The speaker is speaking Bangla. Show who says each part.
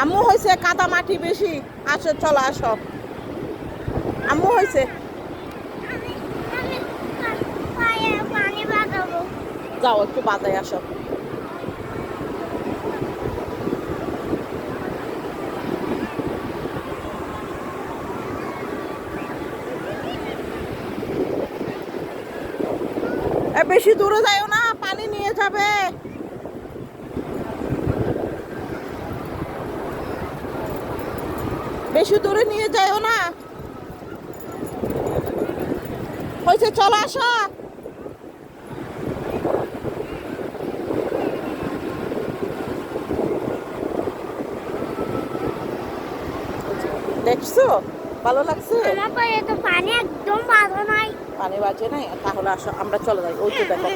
Speaker 1: আম্মু হয়েছে কাদা মাটি বেশি, আসো চলো আসো। আম্মু হয়েছে, যাও একটু বাজায় আসো। বেশি দূরে যাইও না, পানি নিয়ে যাবে। বেশি দূরে নিয়ে যাইও না। হয়েছে চলো আসো। দেখছো ভালো লাগছে?
Speaker 2: আমার পায়ে তো পানি একদম বাঁধা নাই।
Speaker 1: পানি বাজে নাই, তাহলে আসো আমরা চলে যাই। ওই তো দেখো